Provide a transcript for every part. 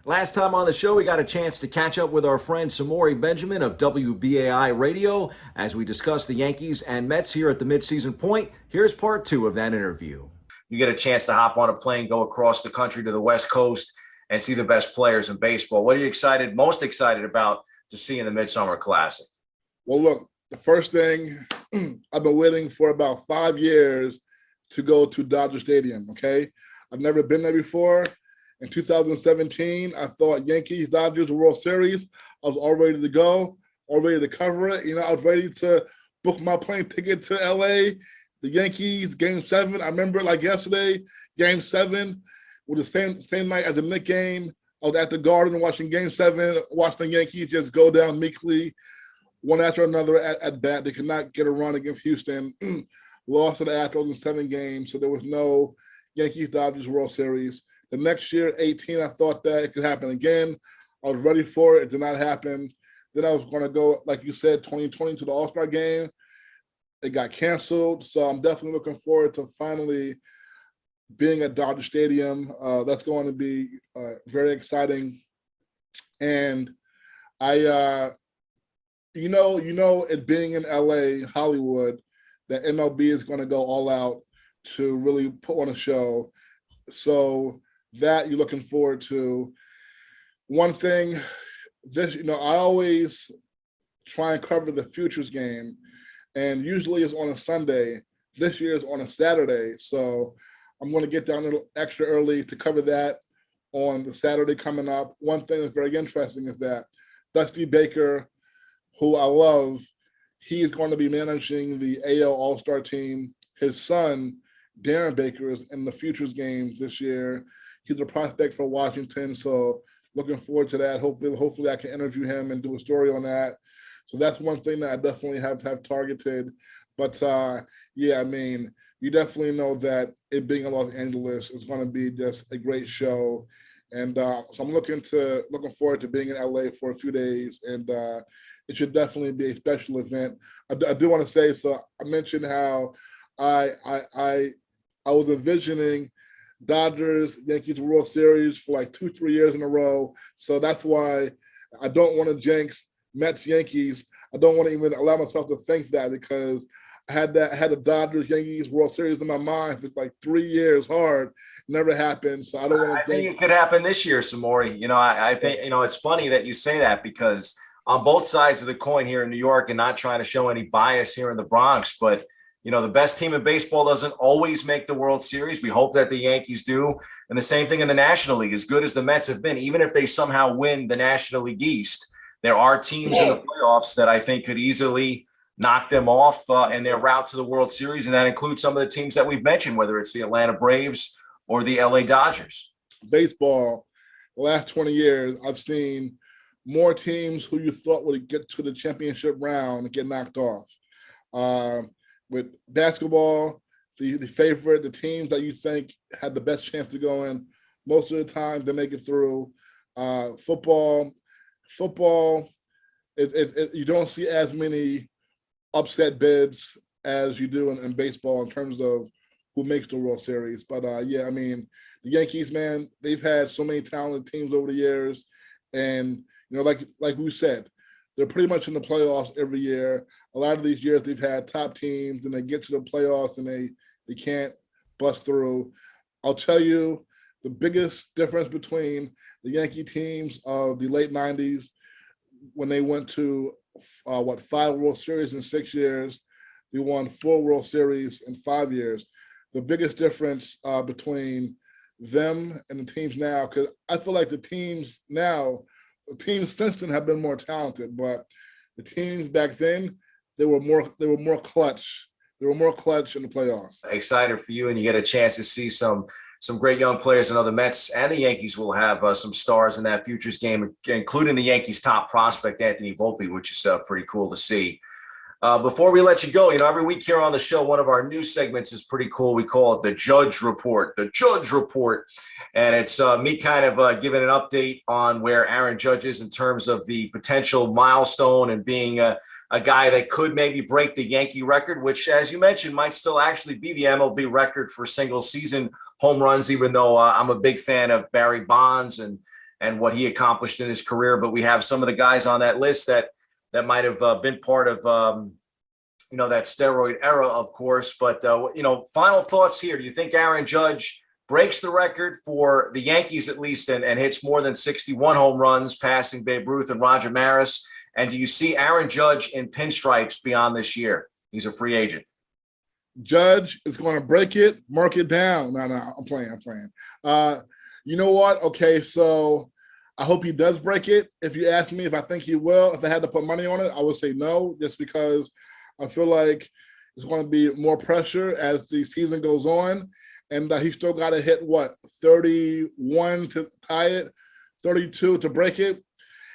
Last time on the show, we got a chance to catch up with our friend Samori Benjamin of WBAI Radio as we discussed the Yankees and Mets here at the midseason point. Here's part two of that interview. You get a chance to hop on a plane, go across the country to the West Coast, and see the best players in baseball. What are you most excited about to see in the Midsummer Classic? Well, look, the first thing, I've been waiting for about 5 years to go to Dodger Stadium, okay? I've never been there before. In 2017, I thought Yankees, Dodgers, World Series. I was all ready to go, all ready to cover it. I was ready to book my plane ticket to LA. The Yankees, Game 7. I remember like yesterday, Game 7 with the same night as the Knicks game. I was at the Garden watching Game 7, watching the Yankees just go down meekly, one after another at bat. They could not get a run against Houston. Lost to the Astros in 7 games, so there was no Yankees, Dodgers, World Series. The next year, 18, I thought that it could happen again. I was ready for it. It did not happen. Then I was going to go, like you said, 2020 to the All Star game. It got canceled. So I'm definitely looking forward to finally being at Dodger Stadium. That's going to be very exciting. And it being in LA, Hollywood, that MLB is going to go all out to really put on a show. So that you're looking forward to. One thing, I always try and cover the Futures game, and usually it's on a Sunday. This year is on a Saturday, so I'm going to get down a little extra early to cover that on the Saturday coming up. One thing that's very interesting is that Dusty Baker, who I love, he's going to be managing the AL All Star team. His son, Darren Baker, is in the Futures games this year. He's a prospect for Washington, so looking forward to that. Hopefully I can interview him and do a story on that. So that's one thing that I definitely have targeted. But you definitely know that it being in Los Angeles is going to be just a great show. And so I'm looking forward to being in LA for a few days, and it should definitely be a special event. I do want to say, so I mentioned how I was envisioning Dodgers, Yankees World Series for like 2-3 years in a row. So that's why I don't want to jinx Mets, Yankees. I don't want to even allow myself to think that, because I had the Dodgers, Yankees World Series in my mind for like 3 years hard. Never happened. So I don't want to. I think it could happen this year, Samori. I think, it's funny that you say that, because on both sides of the coin here in New York, and not trying to show any bias here in the Bronx, but the best team in baseball doesn't always make the World Series. We hope that the Yankees do. And the same thing in the National League. As good as the Mets have been, even if they somehow win the National League East, there are teams in the playoffs that I think could easily knock them off in their route to the World Series. And that includes some of the teams that we've mentioned, whether it's the Atlanta Braves or the LA Dodgers. Baseball, the last 20 years, I've seen more teams who you thought would get to the championship round get knocked off. With basketball, the teams that you think had the best chance to go in, most of the time they make it through. Football, you don't see as many upset bids as you do in baseball in terms of who makes the World Series. But the Yankees, man, they've had so many talented teams over the years, and like we said, they're pretty much in the playoffs every year. A lot of these years they've had top teams, and they get to the playoffs and they can't bust through. I'll tell you, the biggest difference between the Yankee teams of the late 90s, when they went to 5 World Series in 6 years, they won 4 World Series in 5 years. The biggest difference between them and the teams now, because I feel like the teams since then have been more talented, but the teams back then, they were more clutch. They were more clutch in the playoffs. Excited for you, and you get a chance to see some great young players. I know the Mets and the Yankees will have some stars in that Futures game, including the Yankees' top prospect, Anthony Volpe, which is pretty cool to see. Before we let you go, every week here on the show, one of our new segments is pretty cool. We call it the Judge Report. And it's me kind of giving an update on where Aaron Judge is in terms of the potential milestone and being a guy that could maybe break the Yankee record, which, as you mentioned, might still actually be the MLB record for single season home runs, even though I'm a big fan of Barry Bonds and and what he accomplished in his career. But we have some of the guys on that list that might have been part of that steroid era, of course. But final thoughts here. Do you think Aaron Judge breaks the record for the Yankees at least and hits more than 61 home runs, passing Babe Ruth and Roger Maris? And do you see Aaron Judge in pinstripes beyond this year? He's a free agent. Judge is going to break it, mark it down. No, I'm playing. You know what? Okay, so I hope he does break it. If you ask me if I think he will, if I had to put money on it, I would say no, just because I feel like there's going to be more pressure as the season goes on. And he still got to hit, 31 to tie it, 32 to break it.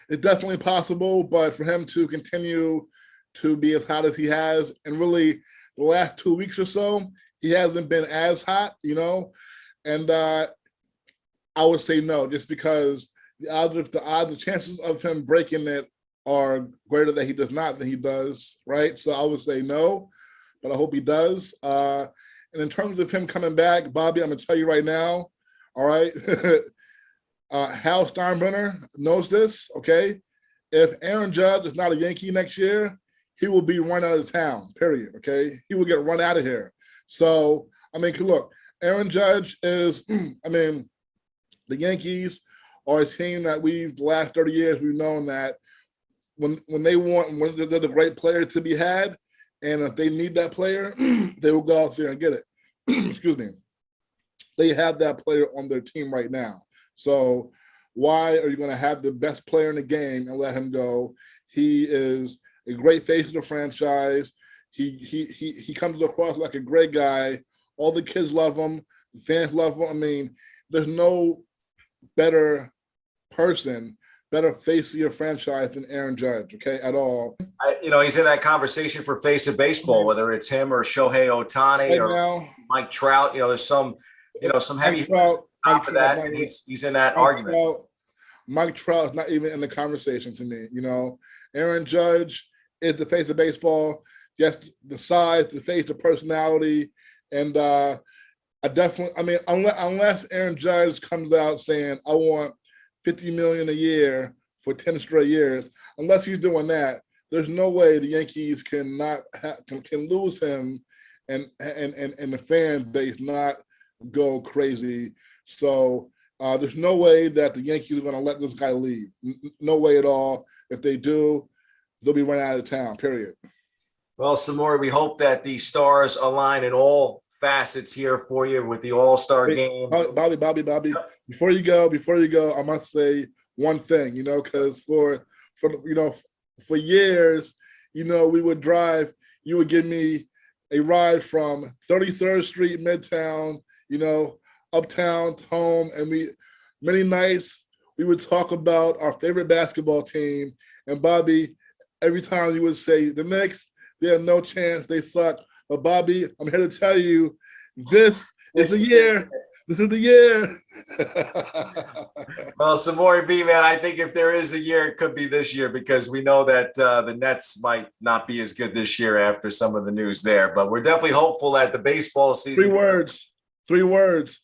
It's definitely possible, but for him to continue to be as hot as he has, and really the last 2 weeks or so, he hasn't been as hot, and I would say no, just because the chances of him breaking it are greater that he does not than he does, right? So I would say no, but I hope he does. And in terms of him coming back, Bobby, I'm going to tell you right now, all right, Hal Steinbrenner knows this, okay? If Aaron Judge is not a Yankee next year, he will be run out of town, period, okay? He will get run out of here. So, look, Aaron Judge is, the Yankees are a team that the last 30 years, we've known that when they're the great player to be had, and if they need that player, they will go out there and get it. Excuse me. They have that player on their team right now. So why are you going to have the best player in the game and let him go? He is a great face of the franchise. He comes across like a great guy. All the kids love him. The fans love him. There's no better person, better face of your franchise than Aaron Judge, okay, at all. He's in that conversation for face of baseball, whether it's him or Shohei Ohtani or now, Mike Trout. There's some heavy top of that, and he's in that argument. Mike Trout is not even in the conversation to me. Aaron Judge is the face of baseball. Yes, the size, the face, the personality, and I definitely. Unless Aaron Judge comes out saying, "I want $50 million a year for 10 straight years," unless he's doing that, there's no way the Yankees can lose him and the fan base not go crazy. So there's no way that the Yankees are going to let this guy leave. No way at all. If they do, they'll be run out of town, period. Well, Samori, we hope that the stars align in all facets here for you with the All Star game. Bobby. Yep. Before you go, I must say one thing, because for years, we would drive. You would give me a ride from 33rd Street, Midtown, uptown to home, and many nights we would talk about our favorite basketball team. And Bobby, every time you would say the Knicks, they have no chance, they suck. But Bobby, I'm here to tell you, this is the year. This is the year. Well, Samori B, man, I think if there is a year, it could be this year, because we know that the Nets might not be as good this year after some of the news there. But we're definitely hopeful that the baseball season. Three words.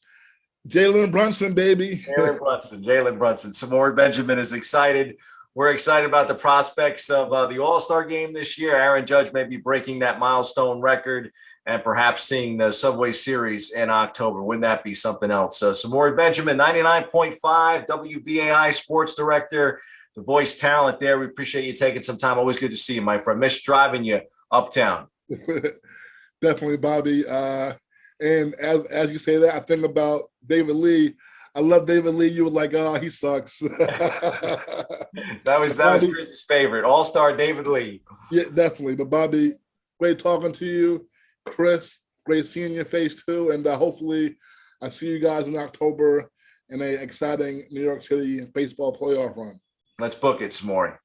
Jalen Brunson, baby. Jalen Brunson. Samori Benjamin is excited. We're excited about the prospects of the All Star game this year. Aaron Judge may be breaking that milestone record and perhaps seeing the Subway Series in October. Wouldn't that be something else? Samori Benjamin, 99.5 WBAI Sports Director, the voice talent there. We appreciate you taking some time. Always good to see you, my friend. Miss driving you uptown. Definitely, Bobby. And as you say that, I think about David Lee. I love David Lee. You were like, oh, he sucks. that was Chris's favorite. All-Star David Lee. Yeah, definitely. But Bobby, great talking to you. Chris, great seeing your face too. And hopefully I see you guys in October in an exciting New York City baseball playoff run. Let's book it, Samori.